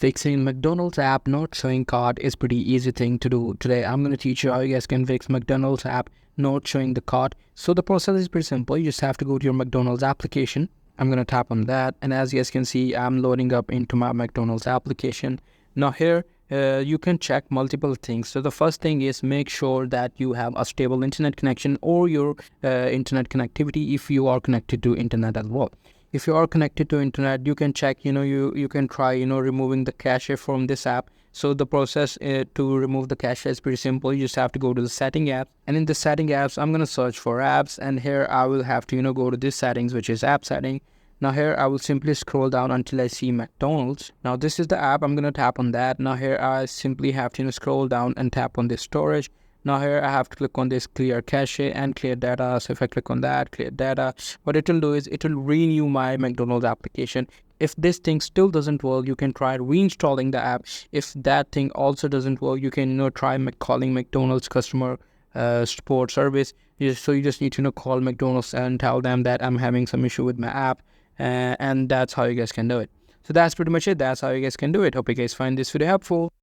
Fixing McDonald's app not showing card is pretty easy thing to do. Today I'm going to teach you how you guys can fix McDonald's app not showing the card. So the process is pretty simple. You just have to go to your McDonald's application. I'm going to tap on that, and as you guys can see, I'm loading up into my McDonald's application. Now here you can check multiple things. So the first thing is make sure that you have a stable internet connection or your internet connectivity if you are connected to internet as well. If you are connected to internet, you can check, you can try, removing the cache from this app. So the process to remove the cache is pretty simple. You just have to go to the setting app, and in the setting apps, I'm going to search for apps, and here I will have to, go to this settings, which is app setting. Now here I will simply scroll down until I see McDonald's. Now this is the app. I'm going to tap on that. Now here I simply have to scroll down and tap on this storage. Now here I have to click on this clear cache and clear data. So if I click on that, clear data, what it will do is it will renew my McDonald's application. If this thing still doesn't work, you can try reinstalling the app. If that thing also doesn't work, you can try calling McDonald's customer support service. So you just need to call McDonald's and tell them that I'm having some issue with my app, and that's how you guys can do it. So that's pretty much it. That's how you guys can do it. Hope you guys find this video helpful.